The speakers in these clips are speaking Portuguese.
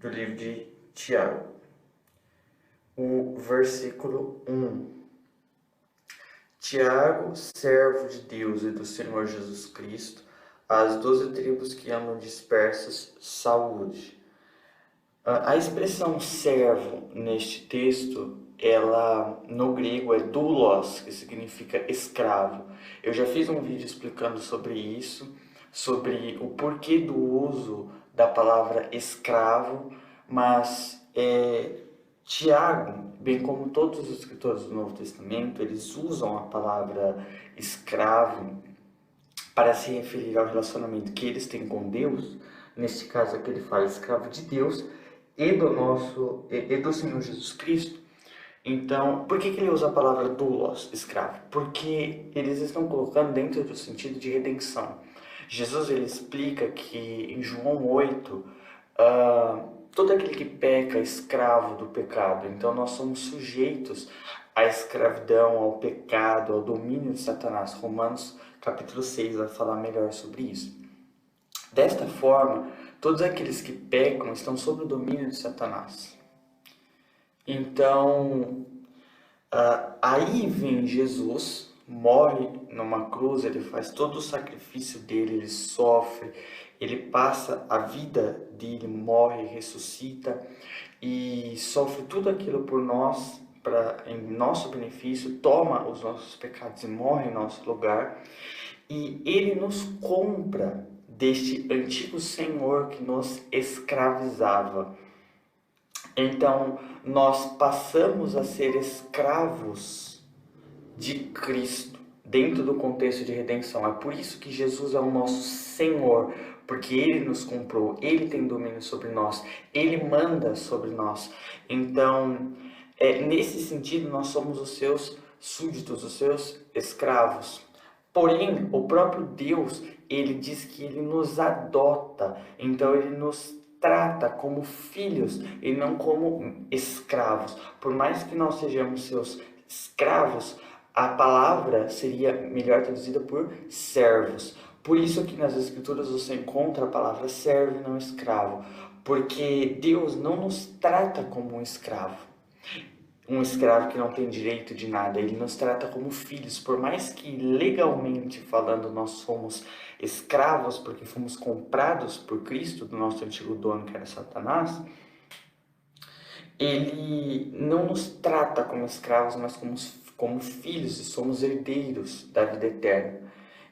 do livro de Tiago, o versículo 1. Tiago, servo de Deus e do Senhor Jesus Cristo, às 12 tribos que andam dispersas, saúde. A expressão servo neste texto, ela no grego é doulos, que significa escravo. Eu já fiz um vídeo explicando sobre isso, sobre o porquê do uso da palavra escravo, mas Tiago, bem como todos os escritores do Novo Testamento, eles usam a palavra escravo para se referir ao relacionamento que eles têm com Deus. Neste caso aqui ele fala escravo de Deus e do Senhor Jesus Cristo. Então, por que ele usa a palavra doulos, escravo? Porque eles estão colocando dentro do sentido de redenção. Jesus ele explica que em João 8, todo aquele que peca é escravo do pecado. Então nós somos sujeitos à escravidão, ao pecado, ao domínio de Satanás. Romanos capítulo 6 vai falar melhor sobre isso. Desta forma, todos aqueles que pecam estão sob o domínio de Satanás. Então, aí vem Jesus, morre numa cruz, ele faz todo o sacrifício dele, ele sofre, ele passa a vida dele, morre, ressuscita e sofre tudo aquilo por nós, em nosso benefício, toma os nossos pecados e morre em nosso lugar. E ele nos compra deste antigo senhor que nos escravizava. Então, nós passamos a ser escravos de Cristo dentro do contexto de redenção. É por isso que Jesus é o nosso Senhor, porque Ele nos comprou, Ele tem domínio sobre nós, Ele manda sobre nós. Então, nesse sentido, nós somos os seus súditos, os seus escravos. Porém, o próprio Deus, ele diz que ele nos adota, então ele nos trata como filhos e não como escravos. Por mais que nós sejamos seus escravos, a palavra seria melhor traduzida por servos. Por isso que nas Escrituras você encontra a palavra servo e não escravo, porque Deus não nos trata como um escravo que não tem direito de nada. Ele nos trata como filhos, por mais que legalmente falando nós somos escravos, porque fomos comprados por Cristo, do nosso antigo dono que era Satanás. Ele não nos trata como escravos, mas como filhos, e somos herdeiros da vida eterna.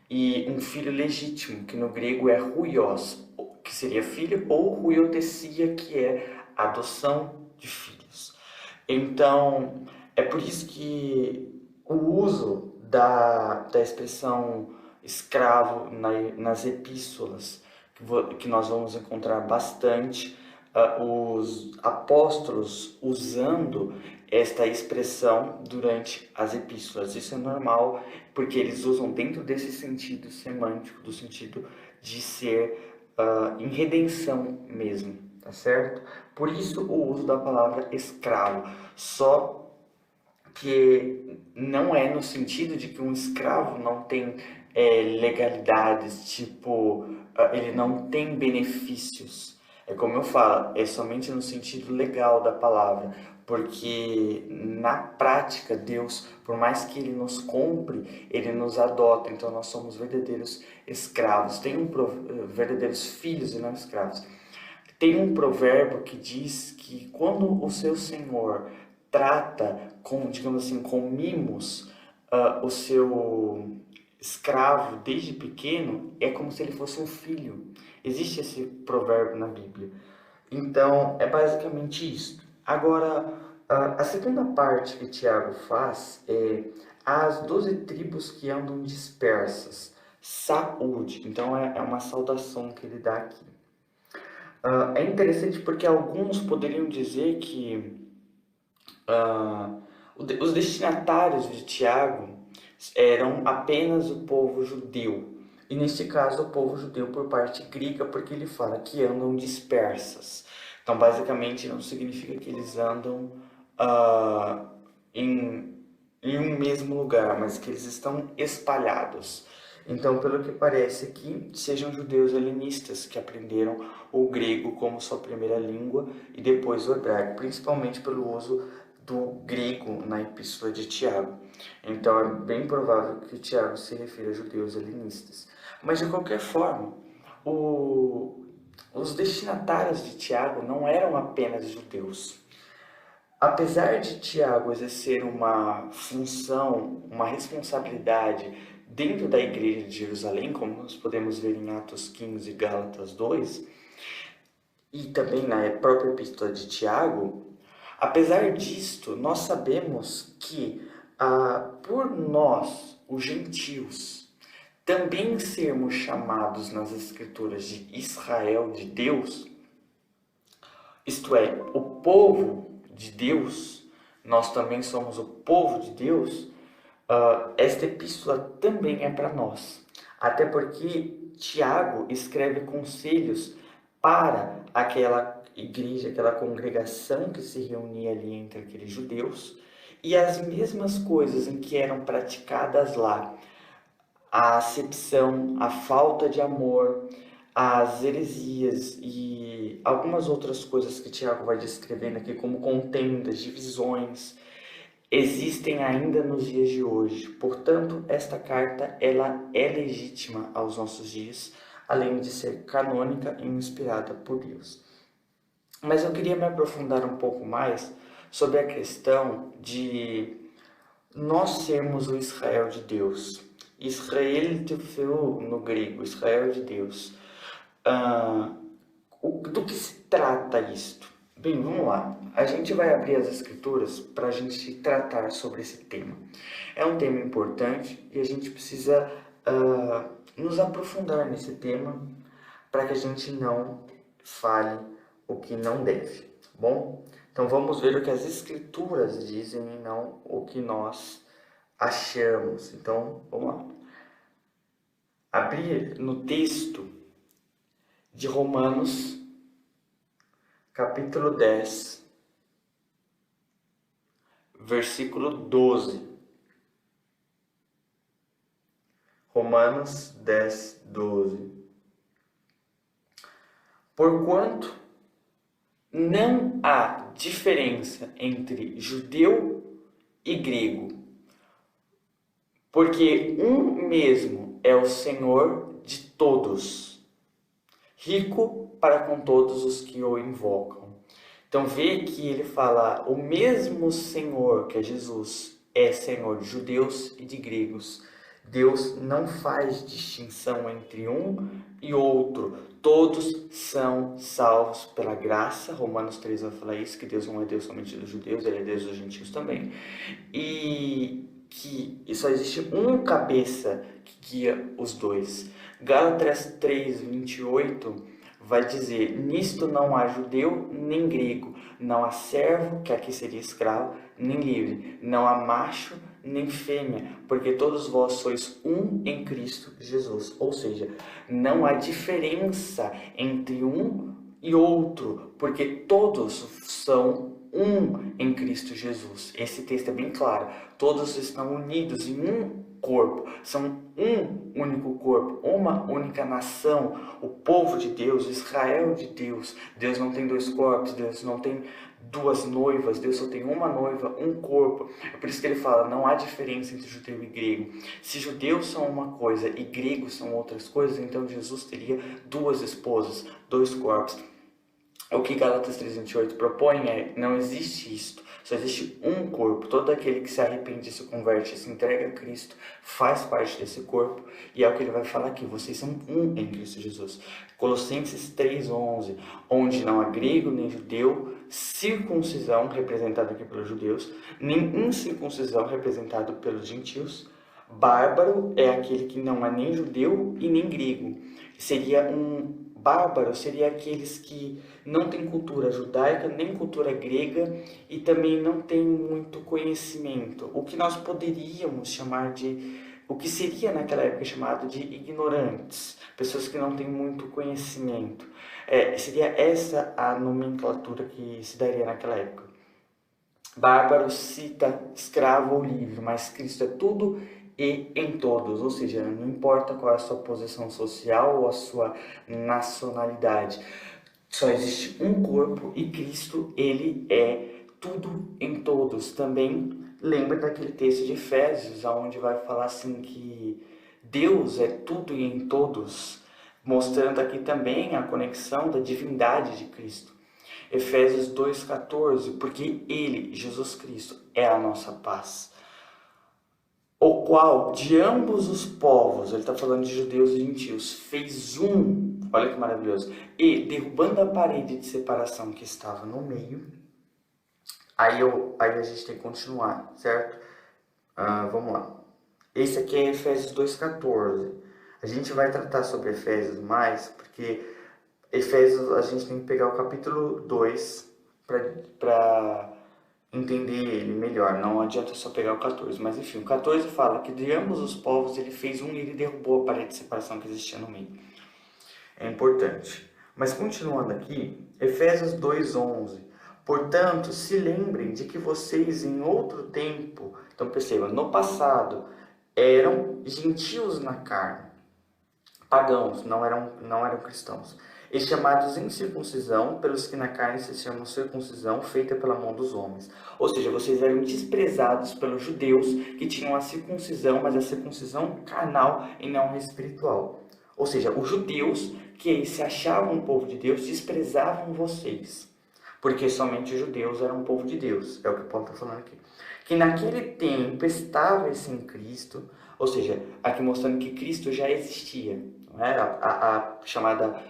E um filho legítimo, que no grego é huios, que seria filho, ou huiotesia, que é adoção de filhos. Então, é por isso que o uso da expressão escravo nas epístolas, que nós vamos encontrar bastante, os apóstolos usando esta expressão durante as epístolas. Isso é normal, porque eles usam dentro desse sentido semântico, do sentido de ser em redenção mesmo, tá certo? Por isso o uso da palavra escravo, só que não é no sentido de que um escravo não tem legalidades, tipo, ele não tem benefícios. É como eu falo, é somente no sentido legal da palavra, porque na prática Deus, por mais que Ele nos compre, Ele nos adota, então nós somos verdadeiros escravos, verdadeiros filhos e não escravos. Tem um provérbio que diz que quando o seu senhor trata com, digamos assim, com mimos, o seu escravo desde pequeno, é como se ele fosse um filho. Existe esse provérbio na Bíblia. Então, é basicamente isso. Agora, a segunda parte que Tiago faz é as 12 tribos que andam dispersas. Saúde. Então, é uma saudação que ele dá aqui. É interessante porque alguns poderiam dizer que os destinatários de Tiago eram apenas o povo judeu. E neste caso, o povo judeu por parte grega, porque ele fala que andam dispersas. Então, basicamente, não significa que eles andam em um mesmo lugar, mas que eles estão espalhados. Então, pelo que parece aqui, sejam judeus helenistas que aprenderam o grego como sua primeira língua e depois o hebraico, principalmente pelo uso do grego na Epístola de Tiago. Então, é bem provável que Tiago se refira a judeus helenistas. Mas, de qualquer forma, os destinatários de Tiago não eram apenas judeus. Apesar de Tiago exercer uma função, uma responsabilidade dentro da igreja de Jerusalém, como nós podemos ver em Atos 15 e Gálatas 2, e também na própria epístola de Tiago, apesar disto, nós sabemos que por nós, os gentios, também sermos chamados nas escrituras de Israel de Deus, isto é, o povo de Deus, nós também somos o povo de Deus, esta epístola também é para nós. Até porque Tiago escreve conselhos para aquela igreja, aquela congregação que se reunia ali entre aqueles judeus, e as mesmas coisas em que eram praticadas lá, a acepção, a falta de amor, as heresias e algumas outras coisas que Tiago vai descrevendo aqui, como contendas, divisões, existem ainda nos dias de hoje. Portanto, esta carta ela é legítima aos nossos dias, além de ser canônica e inspirada por Deus. Mas eu queria me aprofundar um pouco mais sobre a questão de nós sermos o Israel de Deus. Israel Tefeu no grego, Israel de Deus. Do que se trata isto? Bem, vamos lá. A gente vai abrir as escrituras para a gente tratar sobre esse tema. É um tema importante e a gente precisa nos aprofundar nesse tema para que a gente não fale o que não deve, tá bom? Então vamos ver o que as escrituras dizem e não o que nós achamos. Então, vamos lá. Abrir no texto de Romanos, capítulo 10, versículo 12. Romanos 10, 12. Porquanto não há diferença entre judeu e grego, porque um mesmo é o Senhor de todos, rico para com todos os que o invocam. Então vê que ele fala, o mesmo Senhor, que é Jesus, é Senhor de judeus e de gregos. Deus não faz distinção entre um e outro. Todos são salvos pela graça. Romanos 3 vai falar isso, que Deus não é Deus somente dos judeus, Ele é Deus dos gentios também. E que só existe um cabeça que guia os dois. Gálatas 3, 28 vai dizer, nisto não há judeu nem grego, não há servo, que aqui seria escravo, nem livre, não há macho nem fêmea, porque todos vós sois um em Cristo Jesus. Ou seja, não há diferença entre um e outro, porque todos são um em Cristo Jesus. Esse texto é bem claro. Todos estão unidos em um corpo, são um único corpo, uma única nação, o povo de Deus, Israel de Deus. Deus não tem dois corpos, Deus não tem duas noivas, Deus só tem uma noiva, um corpo. É por isso que ele fala, não há diferença entre judeu e grego. Se judeus são uma coisa e gregos são outras coisas, então Jesus teria duas esposas, dois corpos. O que Gálatas 3:28 propõe é, não existe isto, só existe um corpo. Todo aquele que se arrepende, se converte, se entrega a Cristo, faz parte desse corpo, e é o que ele vai falar aqui, vocês são um em Cristo Jesus. Colossenses 3:11, onde não há grego nem judeu, circuncisão, representada aqui pelos judeus, nem incircuncisão, representado pelos gentios. Bárbaro é aquele que não é nem judeu e nem grego. Bárbaro seria aqueles que não têm cultura judaica, nem cultura grega e também não têm muito conhecimento. O que nós poderíamos chamar de, o que seria naquela época chamado de ignorantes, pessoas que não têm muito conhecimento. Seria essa a nomenclatura que se daria naquela época. Bárbaro cita escravo ou livre, mas Cristo é tudo e em todos, ou seja, não importa qual é a sua posição social ou a sua nacionalidade, só existe um corpo e Cristo, ele é tudo em todos. Também lembra daquele texto de Efésios, onde vai falar assim que Deus é tudo e em todos, mostrando aqui também a conexão da divindade de Cristo. Efésios 2,14, porque Ele, Jesus Cristo, é a nossa paz, o qual de ambos os povos, ele está falando de judeus e gentios, fez um, olha que maravilhoso, e derrubando a parede de separação que estava no meio, aí a gente tem que continuar, certo? Vamos lá. Esse aqui é Efésios 2,14. A gente vai tratar sobre Efésios mais, porque Efésios a gente tem que pegar o capítulo 2 para entender ele melhor. Não adianta só pegar o 14. Mas enfim, o 14 fala que de ambos os povos ele fez um e ele derrubou a parede de separação que existia no meio. É importante. Mas continuando aqui, Efésios 2,11. Portanto, se lembrem de que vocês em outro tempo, então perceba, no passado, eram gentios na carne, pagãos, não eram cristãos, e chamados incircuncisão, pelos que na carne se chamam circuncisão, feita pela mão dos homens. Ou seja, vocês eram desprezados pelos judeus que tinham a circuncisão, mas a circuncisão carnal e não espiritual. Ou seja, os judeus que se achavam o povo de Deus desprezavam vocês, porque somente os judeus eram o povo de Deus, é o que Paulo está falando aqui. Que naquele tempo estáveis em Cristo, ou seja, aqui mostrando que Cristo já existia, não é? A chamada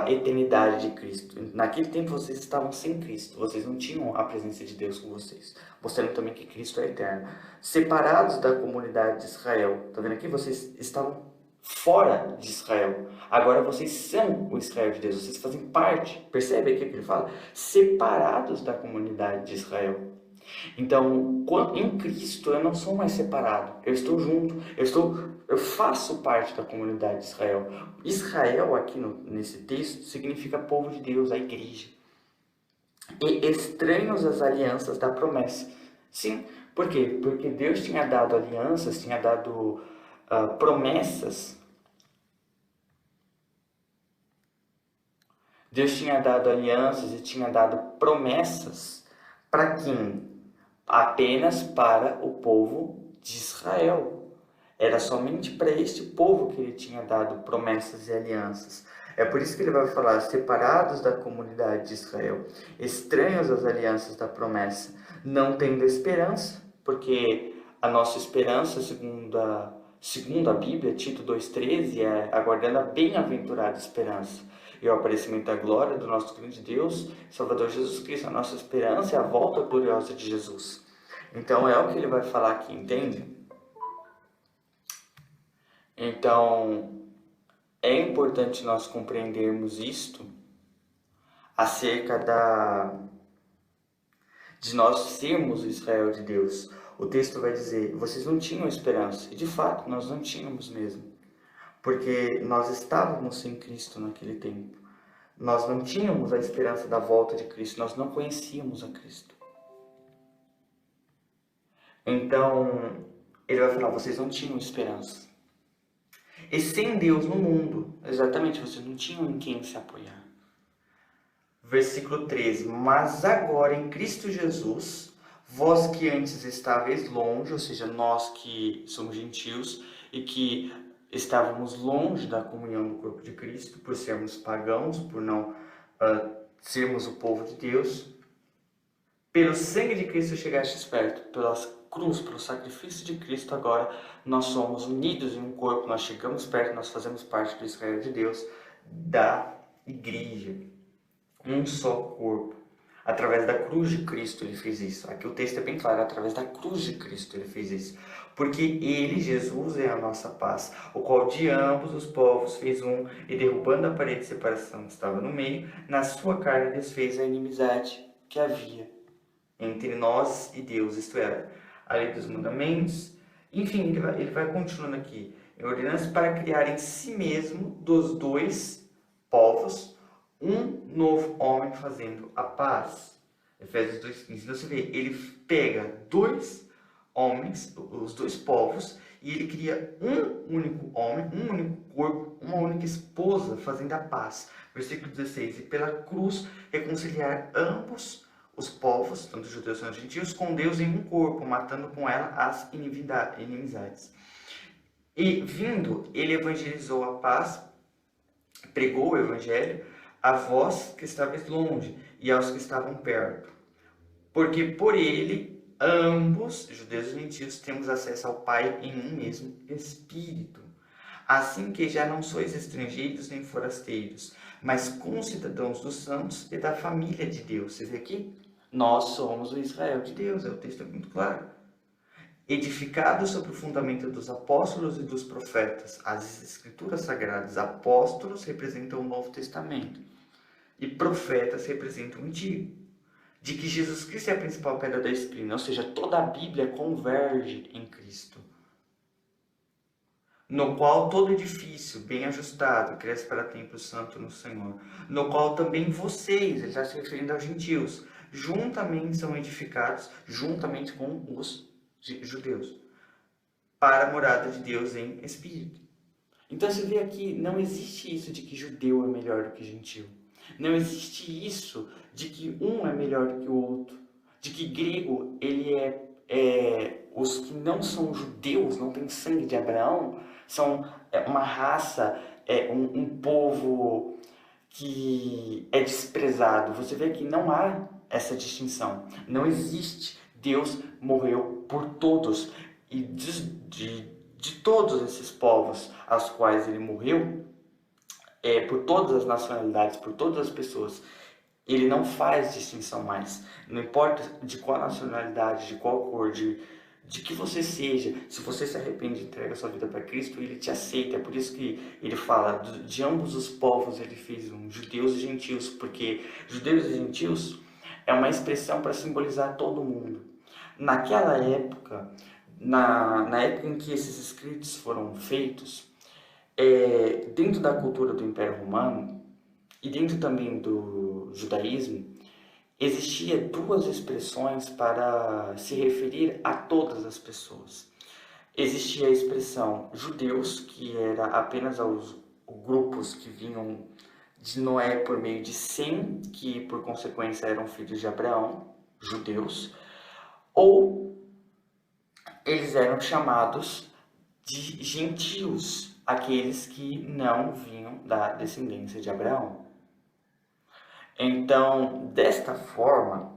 eternidade de Cristo. Naquele tempo vocês estavam sem Cristo, vocês não tinham a presença de Deus com vocês, mostrando também que Cristo é eterno. Separados da comunidade de Israel, tá vendo aqui? Vocês estavam fora de Israel, agora vocês são o Israel de Deus, vocês fazem parte, percebe aqui o que ele fala? Separados da comunidade de Israel. Então, em Cristo eu não sou mais separado, eu estou junto, eu faço parte da comunidade de Israel. Israel aqui nesse texto significa povo de Deus, a igreja. E estranhos às alianças da promessa. Sim, por quê? Porque Deus tinha dado alianças, tinha dado promessas. Deus tinha dado alianças e tinha dado promessas para quem? Apenas para o povo de Israel. Era somente para este povo que ele tinha dado promessas e alianças. É por isso que ele vai falar, separados da comunidade de Israel, estranhos às alianças da promessa, não tendo esperança, porque a nossa esperança, segundo a Bíblia, Tito 2,13, é aguardando a bem-aventurada esperança e o aparecimento da glória do nosso grande Deus, Salvador Jesus Cristo. A nossa esperança é a volta gloriosa de Jesus. Então é o que ele vai falar aqui, entende? Então é importante nós compreendermos isto acerca de nós sermos o Israel de Deus. O texto vai dizer, vocês não tinham esperança. E de fato nós não tínhamos mesmo. Porque nós estávamos sem Cristo naquele tempo. Nós não tínhamos a esperança da volta de Cristo, nós não conhecíamos a Cristo. Então, ele vai falar, vocês não tinham esperança. E sem Deus no mundo, exatamente, vocês não tinham em quem se apoiar. Versículo 13, mas agora em Cristo Jesus, vós que antes estáveis longe, ou seja, nós que somos gentios e que estávamos longe da comunhão do corpo de Cristo, por sermos pagãos, por não sermos o povo de Deus, pelo sangue de Cristo chegastes perto, pela cruz, pelo sacrifício de Cristo, agora nós somos unidos em um corpo, nós chegamos perto, nós fazemos parte do Israel de Deus, da igreja, um só corpo. Através da cruz de Cristo ele fez isso. Aqui o texto é bem claro, através da cruz de Cristo ele fez isso. Porque ele, Jesus, é a nossa paz, o qual de ambos os povos fez um, e derrubando a parede de separação que estava no meio, na sua carne desfez a inimizade que havia entre nós e Deus, isto era, a lei dos mandamentos. Enfim, ele vai continuando aqui, em ordenança para criar em si mesmo dos dois povos um novo homem fazendo a paz. Efésios 2,15. Então você vê, ele pega dois homens, os dois povos, e ele cria um único homem, um único corpo, uma única esposa, fazendo a paz. Versículo 16: e pela cruz reconciliar ambos os povos, tanto os judeus quanto os gentios, com Deus em um corpo, matando com ela as inimizades. E vindo, ele evangelizou a paz, pregou o evangelho a vós que estáveis longe e aos que estavam perto. Porque por ele, ambos, judeus e gentios, temos acesso ao Pai em um mesmo Espírito. Assim que já não sois estrangeiros nem forasteiros, mas concidadãos dos santos e da família de Deus. Você vê aqui? Nós somos o Israel de Deus, o texto é muito claro. Edificados sobre o fundamento dos apóstolos e dos profetas, as escrituras sagradas. Apóstolos representam o Novo Testamento e profetas representam o Antigo. De que Jesus Cristo é a principal pedra da esquina, ou seja, toda a Bíblia converge em Cristo, no qual todo edifício bem ajustado cresce para templo santo no Senhor, no qual também vocês, ele está se referindo aos gentios, juntamente são edificados, juntamente com os judeus, para a morada de Deus em espírito. Então você vê aqui, não existe isso de que judeu é melhor do que gentio. Não existe isso de que um é melhor do que o outro. De que grego, ele os que não são judeus, não têm sangue de Abraão, são uma raça, um povo que é desprezado. Você vê que não há essa distinção. Não existe. Deus morreu por todos. E de todos esses povos aos quais ele morreu, por todas as nacionalidades, por todas as pessoas, ele não faz distinção mais. Não importa de qual nacionalidade, de qual cor, de que você seja, se você se arrepende e entrega a sua vida para Cristo, ele te aceita. É por isso que ele fala, de ambos os povos ele fez judeus e gentios, porque judeus e gentios é uma expressão para simbolizar todo mundo. Naquela época, na época em que esses escritos foram feitos, dentro da cultura do Império Romano e dentro também do judaísmo, existia duas expressões para se referir a todas as pessoas. Existia a expressão judeus, que era apenas aos grupos que vinham de Noé por meio de Sem, que por consequência eram filhos de Abraão, judeus, ou eles eram chamados de gentios, aqueles que não vinham da descendência de Abraão. Então, desta forma,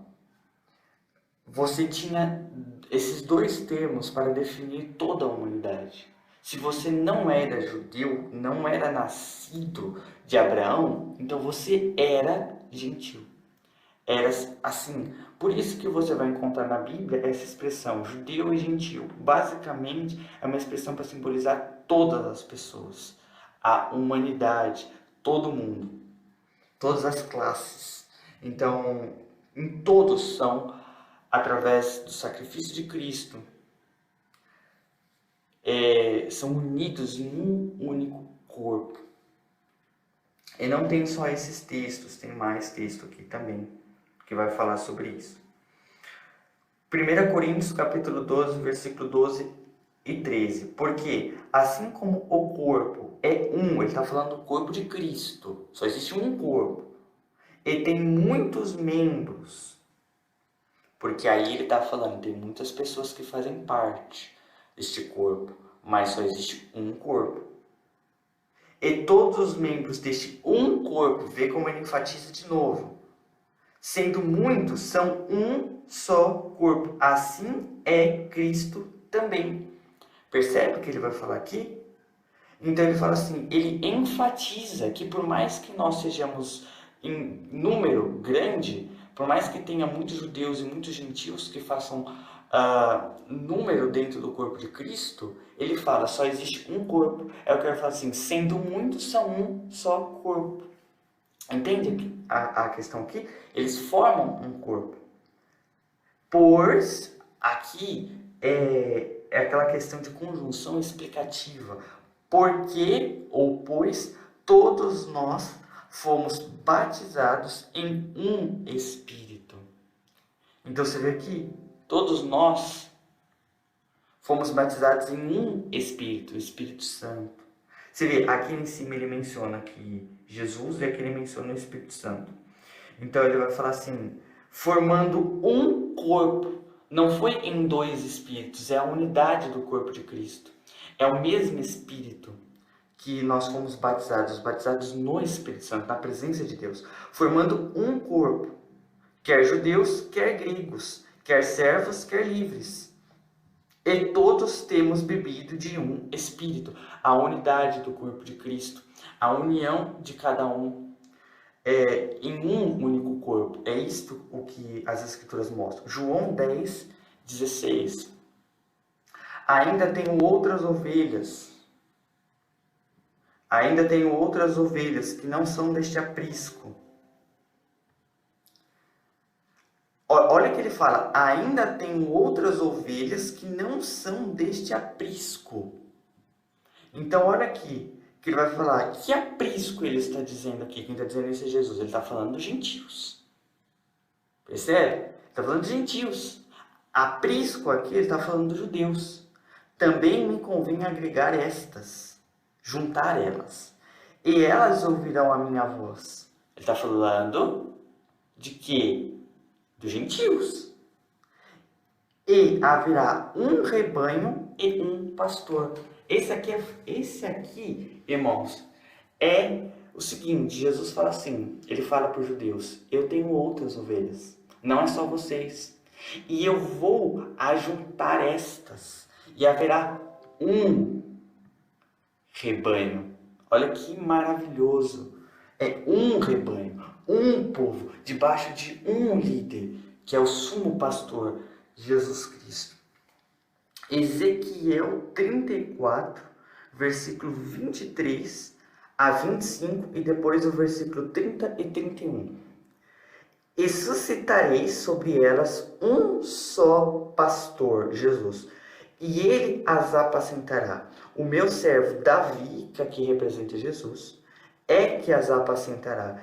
você tinha esses dois termos para definir toda a humanidade. Se você não era judeu, não era nascido de Abraão, então você era gentil. Era assim. Por isso que você vai encontrar na Bíblia essa expressão, judeu e gentil. Basicamente, é uma expressão para simbolizar todas as pessoas, a humanidade, todo mundo, todas as classes. Então, em todos são, através do sacrifício de Cristo, são unidos em um único corpo. E não tem só esses textos, tem mais texto aqui também, que vai falar sobre isso. 1 Coríntios capítulo 12, versículo 12 e 13. Porque assim como o corpo é um, ele está falando do corpo de Cristo, só existe um corpo, e tem muitos membros, porque aí ele está falando, tem muitas pessoas que fazem parte deste corpo, mas só existe um corpo. E todos os membros deste um corpo, vê como ele enfatiza de novo, sendo muitos, são um só corpo. Assim é Cristo também. Percebe o que ele vai falar aqui? Então ele fala assim, ele enfatiza que por mais que nós sejamos em número grande, por mais que tenha muitos judeus e muitos gentios que façam número dentro do corpo de Cristo, ele fala, só existe um corpo. É o que ele fala assim, sendo muitos, são um só corpo. Entende a questão aqui? Eles formam um corpo. Pois, aqui é aquela questão de conjunção explicativa. Porque, ou pois, todos nós fomos batizados em um Espírito. Então você vê aqui, todos nós Fomos batizados em um Espírito, o Espírito Santo. Você vê, aqui em cima ele menciona que Jesus e aqui ele menciona o Espírito Santo. Então ele vai falar assim, formando um corpo. Não foi em dois espíritos, é a unidade do corpo de Cristo. É o mesmo Espírito que nós fomos batizados no Espírito Santo, na presença de Deus, formando um corpo, quer judeus, quer gregos, quer servos, quer livres. E todos temos bebido de um Espírito, a unidade do corpo de Cristo, a união de cada um em um único corpo. É isto o que as Escrituras mostram. João 10, 16. Ainda tenho outras ovelhas. Ainda tenho outras ovelhas que não são deste aprisco. Olha que ele fala, ainda tenho outras ovelhas que não são deste aprisco. Então, olha aqui, que ele vai falar, que aprisco ele está dizendo aqui? Quem está dizendo isso é Jesus, ele está falando dos gentios. Percebe? Ele está falando dos gentios. Aprisco aqui, ele está falando dos judeus. Também me convém agregar estas, juntar elas, e elas ouvirão a minha voz. Ele está falando de quê? Dos gentios. E haverá um rebanho e um pastor. Esse aqui, irmãos, é o seguinte, Jesus fala assim, ele fala para os judeus, eu tenho outras ovelhas, não é só vocês, e eu vou ajuntar estas, e haverá um rebanho. Olha que maravilhoso, é um rebanho, um povo, debaixo de um líder, que é o sumo pastor, Jesus Cristo. Ezequiel 34, versículo 23 a 25 e depois o versículo 30 e 31. E suscitarei sobre elas um só pastor, Jesus, e ele as apacentará. O meu servo Davi, que aqui representa Jesus, é que as apacentará.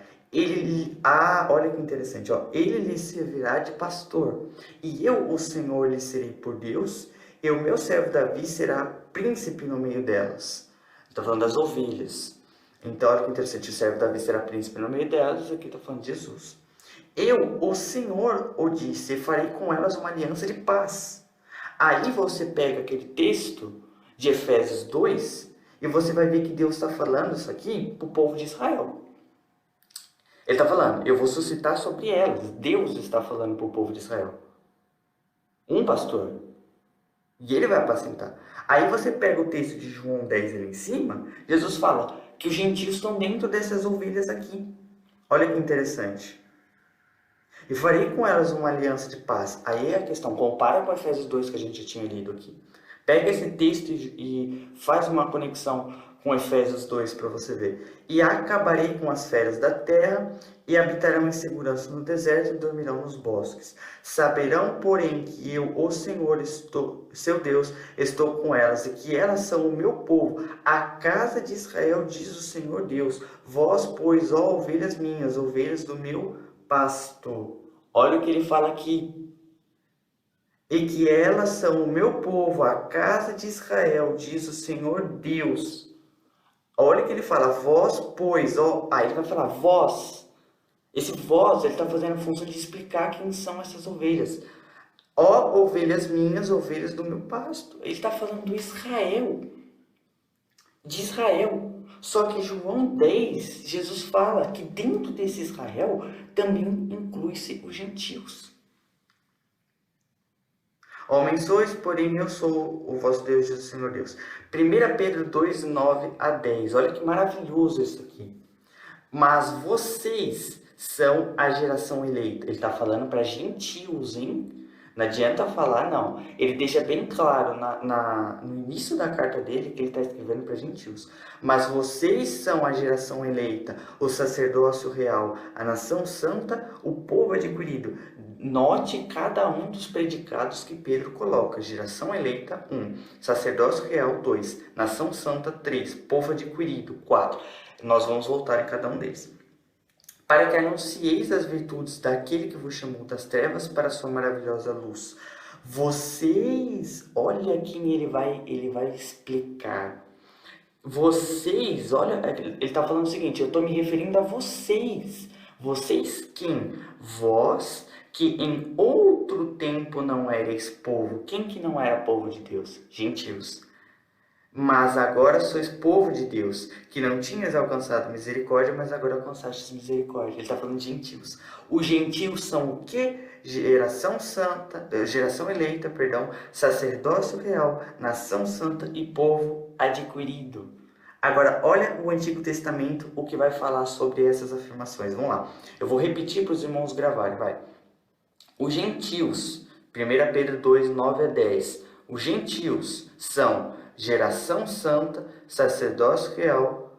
Olha que interessante, ele lhe servirá de pastor, e eu, o Senhor, lhe serei por Deus, e o meu servo Davi será príncipe no meio delas. Estou falando das ovelhas. Então, olha que interessante, o servo Davi será príncipe no meio delas, aqui estou falando de Jesus. Eu, o Senhor, o disse, e farei com elas uma aliança de paz. Aí você pega aquele texto de Efésios 2, e você vai ver que Deus está falando isso aqui para o povo de Israel. Ele está falando, eu vou suscitar sobre elas. Deus está falando para o povo de Israel. Um pastor. E ele vai apacentar. Aí você pega o texto de João 10 ali em cima, Jesus fala que os gentios estão dentro dessas ovelhas aqui. Olha que interessante. E farei com elas uma aliança de paz. Aí é a questão, compara com Efésios 2 que a gente tinha lido aqui. Pega esse texto e faz uma conexão com Efésios 2 para você ver. E acabarei com as feras da terra, e habitarão em segurança no deserto e dormirão nos bosques. Saberão, porém, que eu, o Senhor, seu Deus, estou com elas, e que elas são o meu povo, a casa de Israel, diz o Senhor Deus. Vós, pois, ó ovelhas minhas, ovelhas do meu pasto. Olha o que ele fala aqui. E que elas são o meu povo, a casa de Israel, diz o Senhor Deus. Olha que ele fala, vós, pois, aí ele vai falar, vós. Esse vós, ele está fazendo a função de explicar quem são essas ovelhas. Ó ovelhas minhas, ovelhas do meu pasto. Ele está falando do Israel. De Israel. Só que João 10, Jesus fala que dentro desse Israel também inclui-se os gentios. Homens sois, porém eu sou o vosso Deus, diz o Senhor Deus. 1 Pedro 2, 9 a 10. Olha que maravilhoso isso aqui. Mas vocês são a geração eleita. Ele está falando para gentios, hein? Não adianta falar, não. Ele deixa bem claro no início da carta dele que ele está escrevendo para gentios. Mas vocês são a geração eleita, o sacerdócio real, a nação santa, o povo adquirido. Note cada um dos predicados que Pedro coloca. Geração eleita, 1. Sacerdócio real, 2. Nação santa, 3. Povo adquirido, 4. Nós vamos voltar em cada um deles. Para que anuncieis as virtudes daquele que vos chamou das trevas para a sua maravilhosa luz. Vocês, olha quem ele vai explicar. Vocês, olha, ele está falando o seguinte, eu estou me referindo a vocês. Vocês quem? Vós que em outro tempo não erais povo. Quem que não era povo de Deus? Gentios. Mas agora sois povo de Deus, que não tinhas alcançado misericórdia, mas agora alcançastes misericórdia. Ele está falando de gentios. Os gentios são o quê? Geração santa, geração eleita, perdão, sacerdócio real, nação santa e povo adquirido. Agora, olha o Antigo Testamento, o que vai falar sobre essas afirmações. Vamos lá. Eu vou repetir para os irmãos gravarem, vai. Os gentios, 1 Pedro 2, 9 a 10. Os gentios são geração santa, sacerdócio real,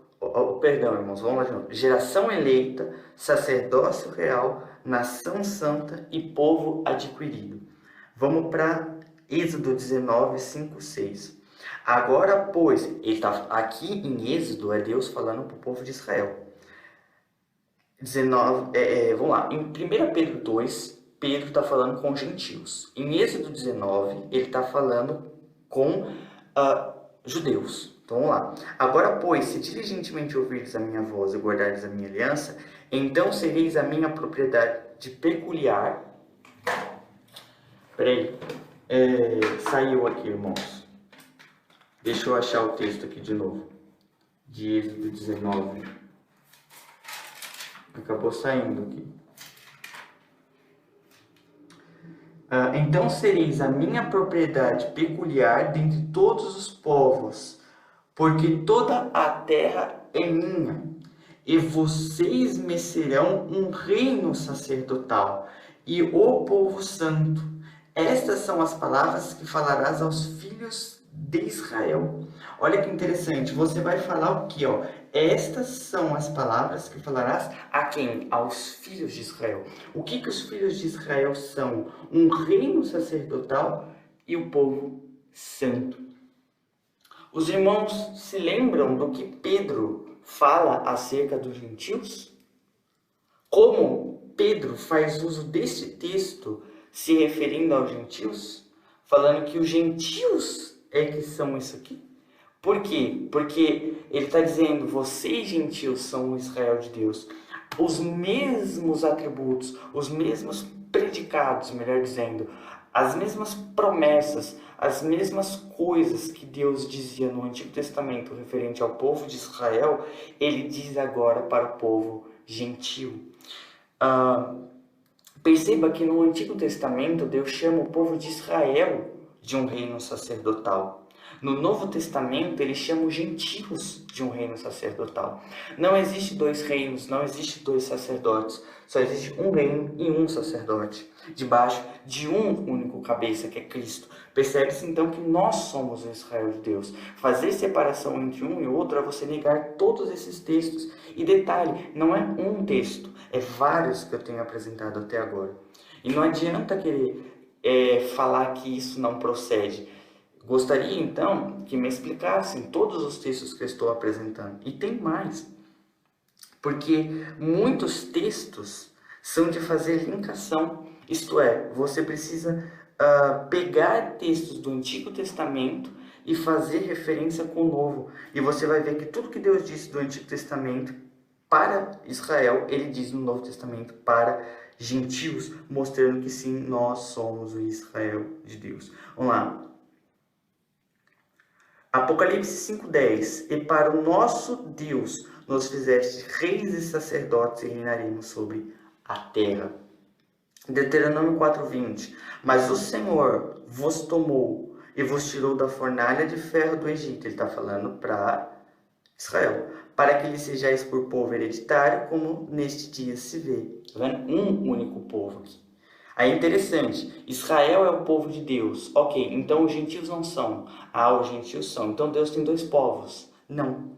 perdão, irmãos, vamos lá de novo. Geração eleita, sacerdócio real, nação santa e povo adquirido. Vamos para Êxodo 19, 5, 6. Agora, pois, ele está aqui em Êxodo, é Deus falando para o povo de Israel. 19, vamos lá, em 1 Pedro 2, Pedro está falando com gentios. Em Êxodo 19, ele está falando com judeus. Então vamos lá. Agora, pois, se diligentemente ouvirdes a minha voz e guardardes a minha aliança, então sereis a minha propriedade peculiar. Peraí, saiu aqui, irmãos. Deixa eu achar o texto aqui de novo. De Êxodo 19. Acabou saindo aqui. Então sereis a minha propriedade peculiar dentre todos os povos, porque toda a terra é minha, e vocês me serão um reino sacerdotal e o povo santo. Estas são as palavras que falarás aos filhos de Israel. Olha que interessante, você vai falar o que, ó? Estas são as palavras que falarás a quem? Aos filhos de Israel. O que os filhos de Israel são? Um reino sacerdotal e o povo santo. Os irmãos se lembram do que Pedro fala acerca dos gentios? Como Pedro faz uso deste texto se referindo aos gentios? Falando que os gentios é que são isso aqui. Por quê? Porque ele está dizendo, vocês gentios são o Israel de Deus. Os mesmos atributos, os mesmos predicados, melhor dizendo, as mesmas promessas, as mesmas coisas que Deus dizia no Antigo Testamento referente ao povo de Israel, ele diz agora para o povo gentio. Perceba que no Antigo Testamento Deus chama o povo de Israel de um reino sacerdotal. No Novo Testamento, ele chama os gentios de um reino sacerdotal. Não existe dois reinos, não existe dois sacerdotes. Só existe um reino e um sacerdote, debaixo de um único cabeça, que é Cristo. Percebe-se então que nós somos o Israel de Deus. Fazer separação entre um e outro é você negar todos esses textos. E detalhe, não é um texto, é vários que eu tenho apresentado até agora. E não adianta querer falar que isso não procede. Gostaria, então, que me explicassem todos os textos que eu estou apresentando. E tem mais. Porque muitos textos são de fazer ligação. Isto é, você precisa pegar textos do Antigo Testamento e fazer referência com o Novo. E você vai ver que tudo que Deus disse do Antigo Testamento para Israel, ele diz no Novo Testamento para gentios, mostrando que sim, nós somos o Israel de Deus. Vamos lá. Apocalipse 5:10. E para o nosso Deus nos fizeste reis e sacerdotes e reinaremos sobre a terra. Deuteronômio 4:20. Mas o Senhor vos tomou e vos tirou da fornalha de ferro do Egito. Ele está falando para Israel. Para que lhe sejais por povo hereditário, como neste dia se vê. Tá vendo? Um único povo aqui. Aí é interessante, Israel é o povo de Deus. Ok, então os gentios não são. Os gentios são. Então Deus tem dois povos. Não.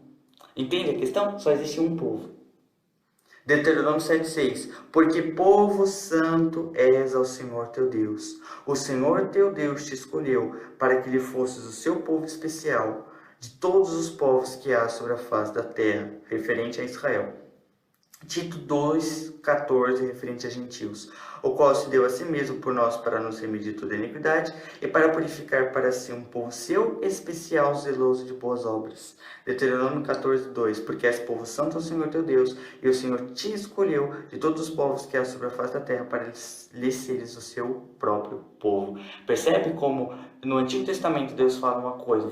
Entende a questão? Só existe um povo. Deuteronômio 7:6. Porque povo santo és ao Senhor teu Deus. O Senhor teu Deus te escolheu para que lhe fosses o seu povo especial de todos os povos que há sobre a face da terra, referente a Israel. Tito 2,14, referente a gentios, o qual se deu a si mesmo por nós para nos remir de toda iniquidade e para purificar para si um povo seu, especial, zeloso de boas obras. Deuteronômio 14,2, porque és povo santo ao Senhor teu Deus, e o Senhor te escolheu de todos os povos que há sobre a face da terra para lhe seres o seu próprio povo. Percebe como no Antigo Testamento Deus fala uma coisa,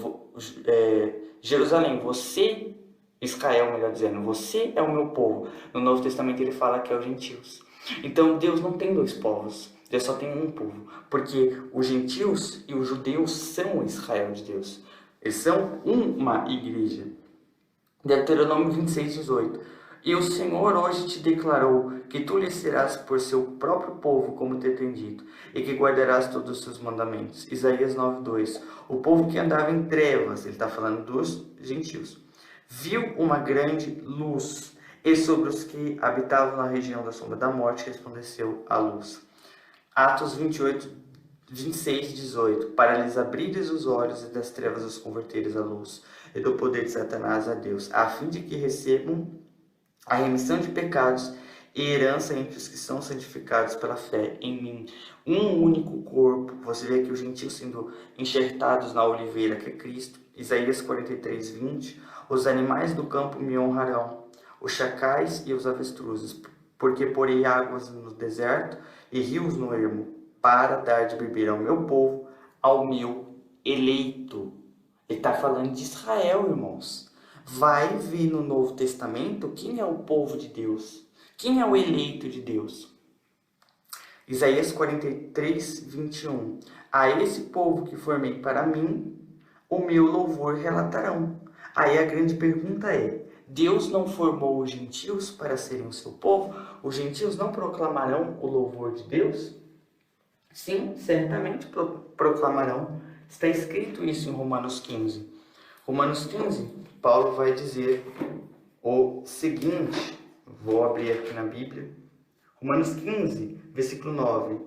Jerusalém, você... Israel, melhor dizendo, você é o meu povo. No Novo Testamento ele fala que é os gentios. Então Deus não tem dois povos, Deus só tem um povo. Porque os gentios e os judeus são o Israel de Deus. Eles são uma igreja. Deuteronômio 26,18. E o Senhor hoje te declarou que tu lhe serás por seu próprio povo, como te tem dito, e que guardarás todos os seus mandamentos. Isaías 9,2. O povo que andava em trevas, ele está falando dos gentios, viu uma grande luz, e sobre os que habitavam na região da sombra da morte resplandeceu a luz. Atos 28, 26, 18. Para lhes abrires os olhos e das trevas os converteres à luz, e do poder de Satanás a Deus, a fim de que recebam a remissão de pecados e herança entre os que são santificados pela fé em mim. Um único corpo. Você vê aqui os gentios sendo enxertados na oliveira que é Cristo. Isaías 43, 20. Os animais do campo me honrarão, os chacais e os avestruzes, porque porei águas no deserto e rios no ermo, para dar de beber ao meu povo, ao meu eleito. Ele está falando de Israel, irmãos. Vai ver no Novo Testamento quem é o povo de Deus, quem é o eleito de Deus. Isaías 43, 21. A esse povo que formei para mim, o meu louvor relatarão. Aí a grande pergunta é, Deus não formou os gentios para serem o seu povo? Os gentios não proclamarão o louvor de Deus? Sim, certamente proclamarão. Está escrito isso em Romanos 15. Romanos 15, Paulo vai dizer o seguinte, vou abrir aqui na Bíblia. Romanos 15, versículo 9.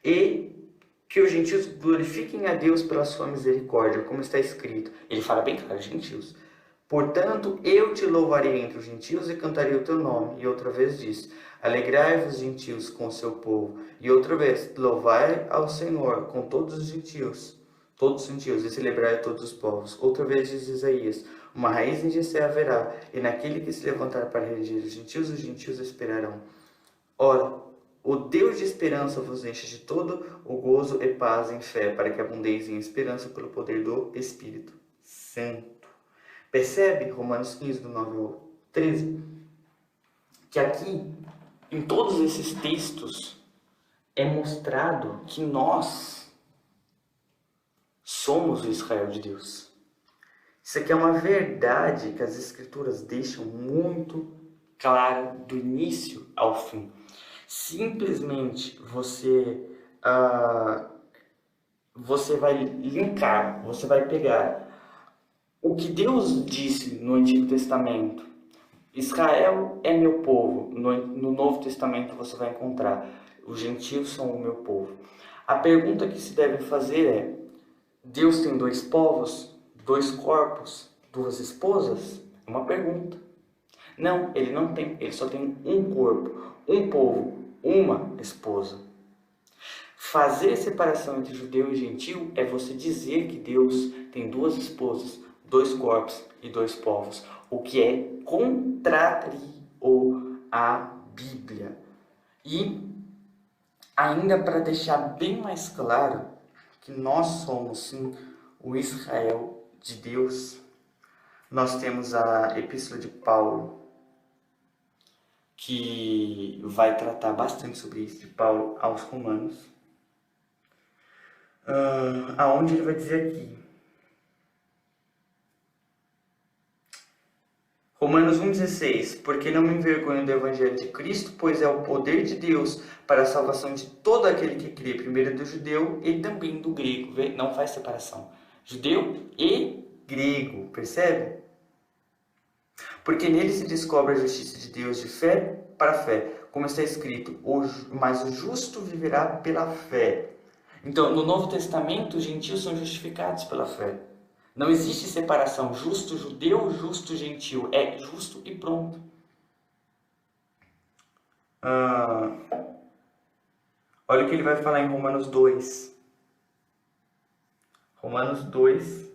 E que os gentios glorifiquem a Deus pela sua misericórdia, como está escrito. Ele fala bem claro, gentios. Portanto, eu te louvarei entre os gentios e cantarei o teu nome. E outra vez diz, alegrai-vos, gentios, com o seu povo. E outra vez, louvai ao Senhor com todos os gentios, e celebrai a todos os povos. Outra vez diz Isaías, uma raiz em Jessé haverá, e naquele que se levantar para reger os gentios esperarão. Ora, o Deus de esperança vos enche de todo o gozo e paz em fé, para que abundeis em esperança pelo poder do Espírito Santo. Percebe, Romanos 15, do 9 ao 13, que aqui, em todos esses textos, é mostrado que nós somos o Israel de Deus. Isso aqui é uma verdade que as Escrituras deixam muito clara do início ao fim. Simplesmente você vai linkar, você vai pegar o que Deus disse no Antigo Testamento. Israel é meu povo. No Novo Testamento você vai encontrar os gentios são o meu povo. A pergunta que se deve fazer é: Deus tem dois povos, dois corpos, duas esposas? É uma pergunta. Não, ele não tem. Ele só tem um corpo, um povo, uma esposa. Fazer separação entre judeu e gentil é você dizer que Deus tem duas esposas, dois corpos e dois povos, o que é contrário à Bíblia. E ainda para deixar bem mais claro que nós somos sim o Israel de Deus, nós temos a Epístola de Paulo, que vai tratar bastante sobre isso, de Paulo aos Romanos, aonde ele vai dizer aqui, Romanos 1,16, porque não me envergonho do Evangelho de Cristo, pois é o poder de Deus para a salvação de todo aquele que crê, primeiro do judeu e também do grego, não faz separação, judeu e grego, percebe? Porque nele se descobre a justiça de Deus de fé para fé, como está escrito, mas o justo viverá pela fé. Então, no Novo Testamento, os gentios são justificados pela fé. Não existe separação, justo judeu, justo gentil, é justo e pronto. Ah, olha o que ele vai falar em Romanos 2. Romanos 2,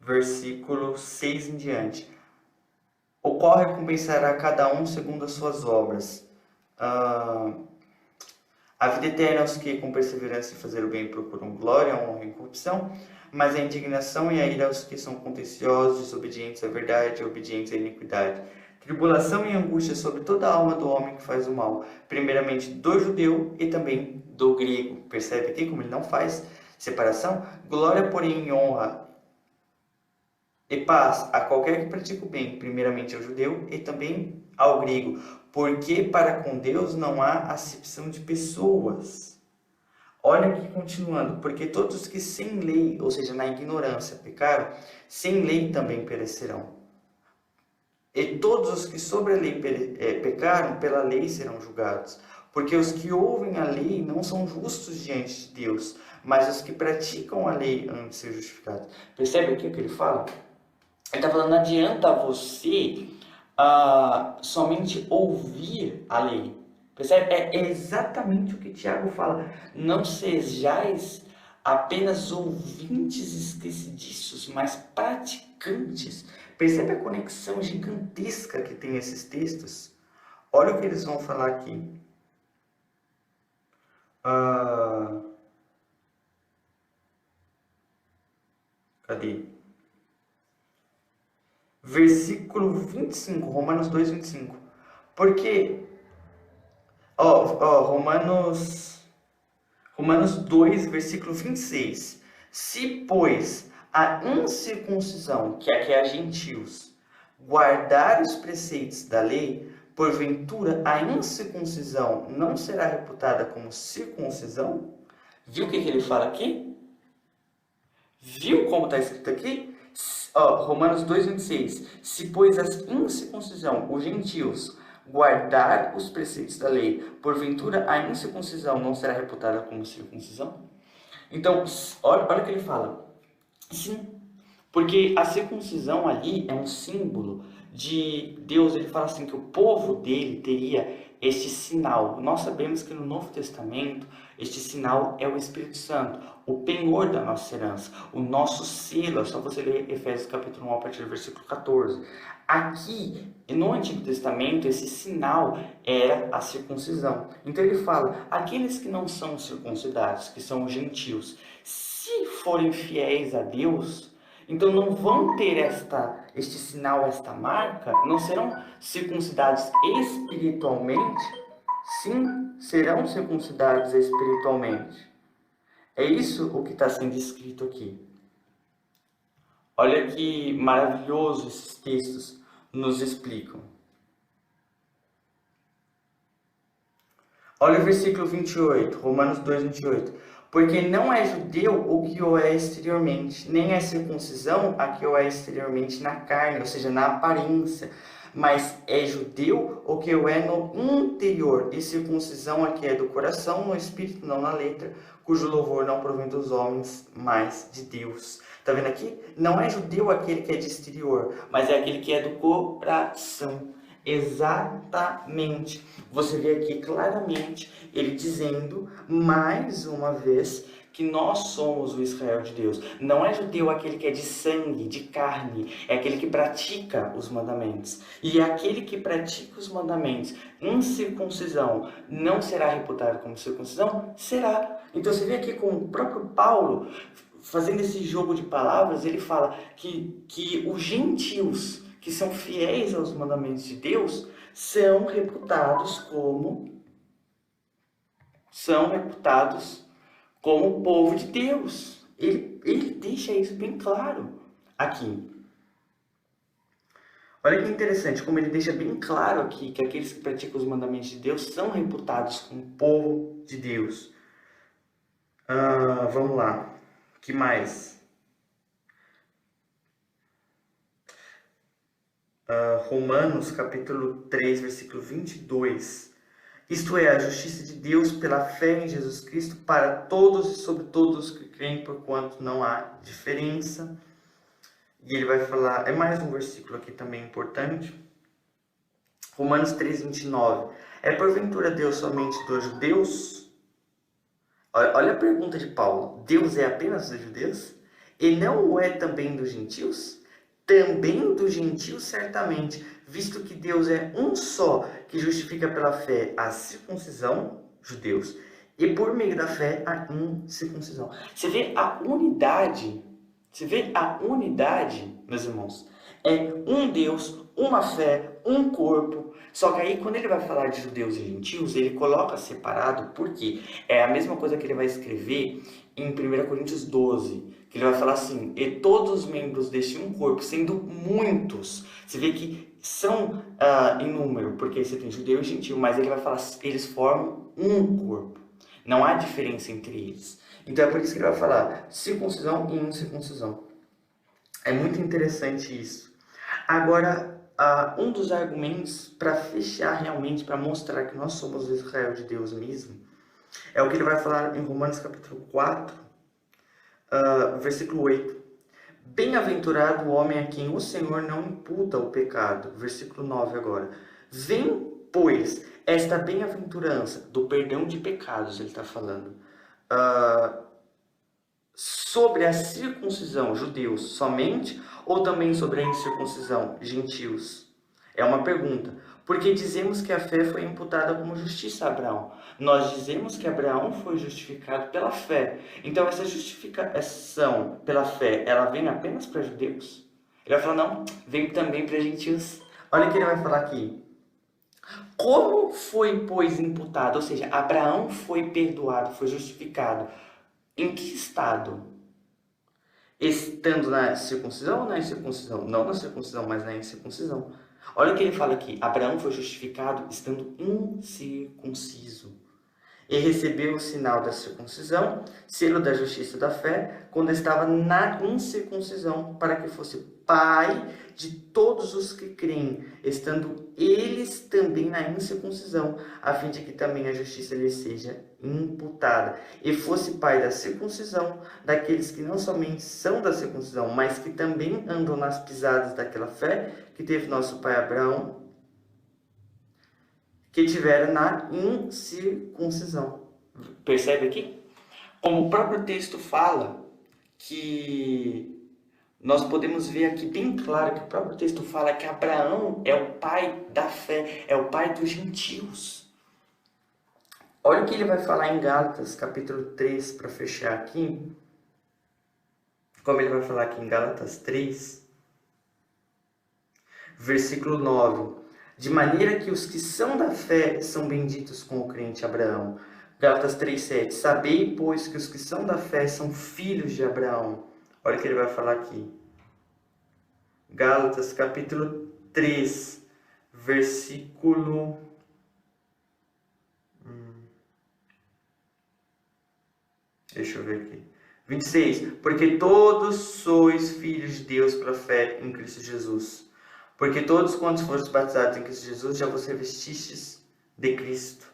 versículo 6 em diante. O qual recompensará cada um segundo as suas obras. Ah, a vida eterna aos que com perseverança em fazer o bem procuram glória, honra e corrupção, mas a indignação e a ira aos que são contenciosos, desobedientes à verdade, obedientes à iniquidade. Tribulação e angústia sobre toda a alma do homem que faz o mal, primeiramente do judeu e também do grego. Percebe aqui como ele não faz separação? Glória, porém, e honra e paz a qualquer que pratique o bem, primeiramente ao judeu e também ao grego, porque para com Deus não há acepção de pessoas. Olha aqui continuando, porque todos os que sem lei, ou seja, na ignorância, pecaram, sem lei também perecerão. E todos os que sobre a lei pecaram, pela lei serão julgados. Porque os que ouvem a lei não são justos diante de Deus, mas os que praticam a lei hão de ser justificados. Percebe aqui o que ele fala? Ele está falando, não adianta você somente ouvir a lei. Percebe? É exatamente o que Tiago fala. Não sejais apenas ouvintes esquecidiços, mas praticantes. Percebe a conexão gigantesca que tem esses textos? Olha o que eles vão falar aqui. Cadê? Versículo 25, Romanos 2, 25. Porque, Romanos 2, versículo 26. Se, pois, a incircuncisão, que aqui é a gentios, guardar os preceitos da lei, porventura a incircuncisão não será reputada como circuncisão? Viu o que ele fala aqui? Viu como está escrito aqui? Romanos 2, 26. Se, pois, a incircuncisão, os gentios, guardar os preceitos da lei, porventura a incircuncisão não será reputada como circuncisão? Então, olha o que ele fala. Sim, porque a circuncisão ali é um símbolo de Deus. Ele fala assim que o povo dele teria este sinal. Nós sabemos que no Novo Testamento este sinal é o Espírito Santo, o penhor da nossa herança, o nosso selo. É só você ler Efésios capítulo 1 a partir do versículo 14. Aqui, no Antigo Testamento, esse sinal era a circuncisão. Então ele fala, aqueles que não são circuncidados, que são os gentios, se forem fiéis a Deus, então não vão ter este sinal, esta marca, não serão circuncidados espiritualmente, sim, serão circuncidados espiritualmente. É isso o que está sendo escrito aqui. Olha que maravilhoso esses textos nos explicam. Olha o versículo 28, Romanos 2, 28. Porque não é judeu o que o é exteriormente, nem é circuncisão a que o é exteriormente na carne, ou seja, na aparência, mas é judeu o que o é no interior, e circuncisão a que é do coração, no espírito, não na letra, cujo louvor não provém dos homens, mas de Deus. Tá vendo aqui? Não é judeu aquele que é de exterior, mas é aquele que é do coração. Exatamente. Você vê aqui claramente ele dizendo mais uma vez que nós somos o Israel de Deus. Não é judeu aquele que é de sangue, de carne, é aquele que pratica os mandamentos. E aquele que pratica os mandamentos em circuncisão não será reputado como circuncisão? Será. Então você vê aqui com o próprio Paulo fazendo esse jogo de palavras, ele fala que os gentios que são fiéis aos mandamentos de Deus são reputados como povo de Deus. Ele deixa isso bem claro aqui. Olha que interessante, como ele deixa bem claro aqui que aqueles que praticam os mandamentos de Deus são reputados como povo de Deus. Vamos lá. O que mais? Romanos capítulo 3, versículo 22. Isto é, a justiça de Deus pela fé em Jesus Cristo para todos e sobre todos que creem, porquanto não há diferença. E ele vai falar, é mais um versículo aqui também importante. Romanos 3:29. É porventura Deus somente dos judeus? Olha a pergunta de Paulo. Deus é apenas dos judeus? E não o é também dos gentios? Também dos gentios, certamente, visto que Deus é um só, que justifica pela fé a circuncisão, judeus, e por meio da fé a incircuncisão. Você vê a unidade, meus irmãos. É um Deus, uma fé, um corpo. Só que aí, quando ele vai falar de judeus e gentios, ele coloca separado, porque é a mesma coisa que ele vai escrever em 1 Coríntios 12, que ele vai falar assim: e todos os membros deste um corpo, sendo muitos. Você vê que são em número, porque você tem judeu e gentio, mas ele vai falar, eles formam um corpo. Não há diferença entre eles. Então é por isso que ele vai falar circuncisão e incircuncisão. É muito interessante isso. Agora, um dos argumentos para fechar realmente, para mostrar que nós somos o Israel de Deus mesmo, é o que ele vai falar em Romanos capítulo 4, versículo 8. Bem-aventurado o homem a quem o Senhor não imputa o pecado. Versículo 9 agora. Vem, pois, esta bem-aventurança do perdão de pecados, ele está falando, sobre a circuncisão, judeus somente, ou também sobre a incircuncisão, gentios? É uma pergunta. Porque dizemos que a fé foi imputada como justiça a Abraão. Nós dizemos que Abraão foi justificado pela fé. Então essa justificação pela fé, ela vem apenas para judeus? Ele vai falar, não, vem também para gentios. Olha o que ele vai falar aqui. Como foi, pois, imputado? Ou seja, Abraão foi perdoado, foi justificado. Em que estado? Estando na circuncisão ou na incircuncisão? Não na circuncisão, mas na incircuncisão. Olha o que ele fala aqui. Abraão foi justificado estando incircunciso. E recebeu o sinal da circuncisão, selo da justiça da fé, quando estava na incircuncisão, para que fosse pai de todos os que creem, estando eles também na incircuncisão, a fim de que também a justiça lhe seja imputada. E fosse pai da circuncisão, daqueles que não somente são da circuncisão, mas que também andam nas pisadas daquela fé que teve nosso pai Abraão, que tiveram na incircuncisão. Percebe aqui? Como o próprio texto fala, que nós podemos ver aqui bem claro que o próprio texto fala que Abraão é o pai da fé, é o pai dos gentios. Olha o que ele vai falar em Gálatas, capítulo 3, para fechar aqui. Como ele vai falar aqui em Gálatas 3, versículo 9. De maneira que os que são da fé são benditos com o crente Abraão. Gálatas 3:7. Sabei, pois, que os que são da fé são filhos de Abraão. Olha o que ele vai falar aqui. Gálatas capítulo 3, versículo... Deixa eu ver aqui. 26. Porque todos sois filhos de Deus pela fé em Cristo Jesus. Porque todos quantos foram batizados em Cristo Jesus, já vos revestistes de Cristo.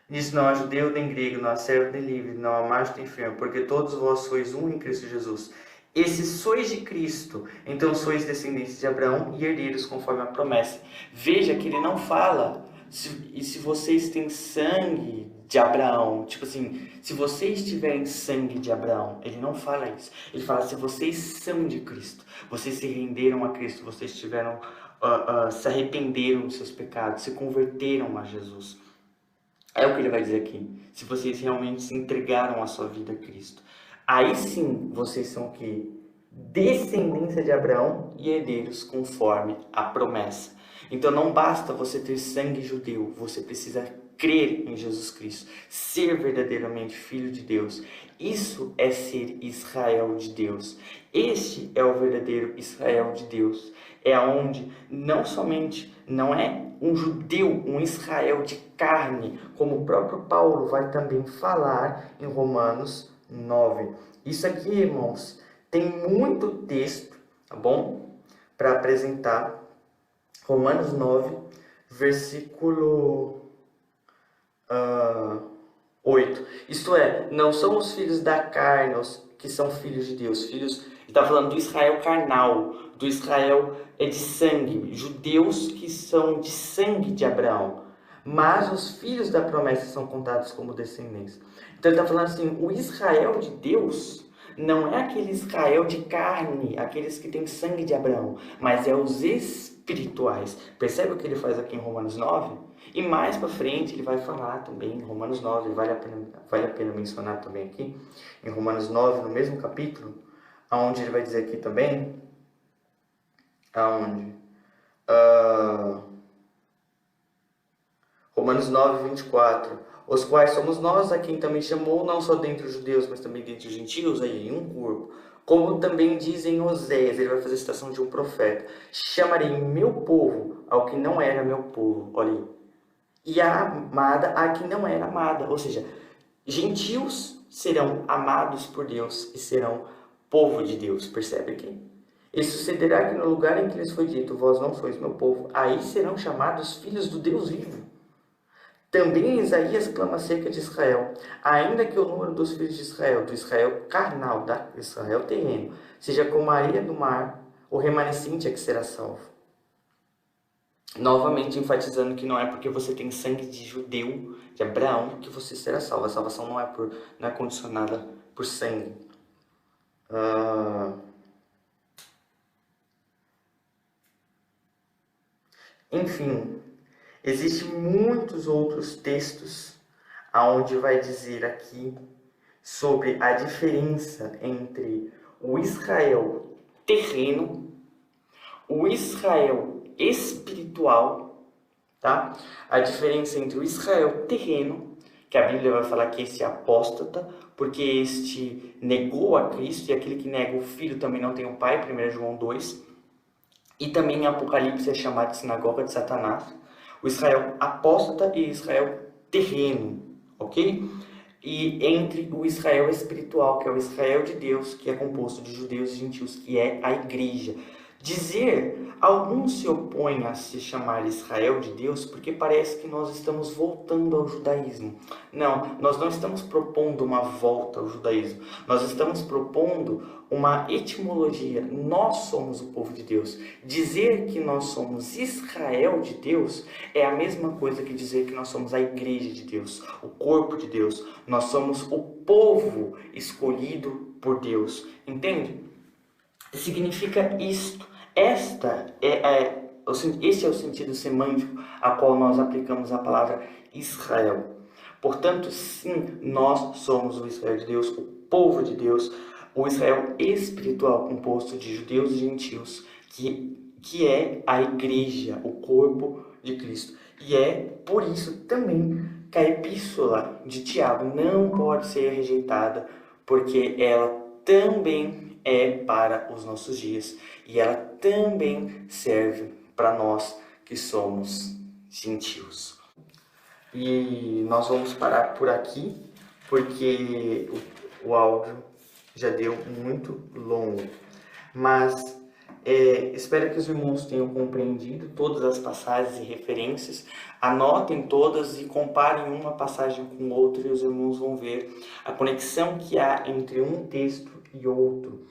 Nisso não há judeu nem grego, não há servo nem livre, não há macho nem enfermo, porque todos vós sois um em Cristo Jesus. E se sois de Cristo, então sois descendentes de Abraão e herdeiros conforme a promessa. Veja que ele não fala, se vocês têm sangue de Abraão, tipo assim, se vocês tiverem sangue de Abraão, ele não fala isso. Ele fala, se vocês são de Cristo, vocês se renderam a Cristo, vocês tiveram, se arrependeram dos seus pecados, se converteram a Jesus. É o que ele vai dizer aqui. Se vocês realmente se entregaram a sua vida a Cristo. Aí sim, vocês são o quê? Descendência de Abraão e herdeiros conforme a promessa. Então não basta você ter sangue judeu, você precisa crer em Jesus Cristo, ser verdadeiramente filho de Deus. Isso é ser Israel de Deus. Este é o verdadeiro Israel de Deus. É onde não somente não é um judeu, um Israel de carne, como o próprio Paulo vai também falar em Romanos 9. Isso aqui, irmãos, tem muito texto, tá bom? Para apresentar. Romanos 9, versículo 8. Isto é, não são os filhos da carne os que são filhos de Deus, filhos Ele está falando do Israel carnal, do Israel de sangue, judeus que são de sangue de Abraão. Mas os filhos da promessa são contados como descendentes. Então ele está falando assim, o Israel de Deus não é aquele Israel de carne, aqueles que têm sangue de Abraão, mas é os espirituais. Percebe o que ele faz aqui em Romanos 9? E mais para frente ele vai falar também em Romanos 9, vale a pena mencionar também aqui, em Romanos 9, no mesmo capítulo, aonde ele vai dizer aqui também, aonde? Romanos 9, 24. Os quais somos nós a quem também chamou, não só dentre os judeus, mas também dentre os gentios, aí em um corpo. Como também dizem Oséias, ele vai fazer a citação de um profeta. Chamarei meu povo ao que não era meu povo. Olha aí. E a amada a que não era amada. Ou seja, gentios serão amados por Deus e serão povo de Deus. Percebe aqui? E sucederá que no lugar em que lhes foi dito, vós não sois meu povo, aí serão chamados filhos do Deus vivo. Também Isaías clama acerca de Israel, ainda que o número dos filhos de Israel, do Israel carnal, da Israel terreno, seja como a areia do mar, o remanescente é que será salvo. Novamente enfatizando que não é porque você tem sangue de judeu, de Abraão, que você será salvo. A salvação não é condicionada por sangue. Enfim, existem muitos outros textos aonde vai dizer aqui sobre a diferença entre o Israel terreno, o Israel espiritual, tá? A diferença entre o Israel terreno, que a Bíblia vai falar que esse é apóstata, porque este negou a Cristo, e aquele que nega o Filho também não tem o Pai, 1 João 2, e também em Apocalipse é chamado de sinagoga de Satanás, o Israel apóstata e Israel terreno, ok? E entre o Israel espiritual, que é o Israel de Deus, que é composto de judeus e gentios, que é a igreja. Alguns se opõem a se chamar Israel de Deus porque parece que nós estamos voltando ao judaísmo. Não, nós não estamos propondo uma volta ao judaísmo. Nós estamos propondo uma etimologia. Nós somos o povo de Deus. Dizer que nós somos Israel de Deus é a mesma coisa que dizer que nós somos a igreja de Deus, o corpo de Deus. Nós somos o povo escolhido por Deus. Entende? Significa isto. Este é o sentido semântico a qual nós aplicamos a palavra Israel. Portanto, sim, nós somos o Israel de Deus, o povo de Deus, o Israel espiritual composto de judeus e gentios, que é a igreja, o corpo de Cristo. E é por isso também que a epístola de Tiago não pode ser rejeitada, porque ela também é para os nossos dias e ela também serve para nós que somos gentios. E nós vamos parar por aqui, porque o áudio já deu muito longo, mas espero que os irmãos tenham compreendido todas as passagens e referências. Anotem todas e comparem uma passagem com outra e os irmãos vão ver a conexão que há entre um texto e outro.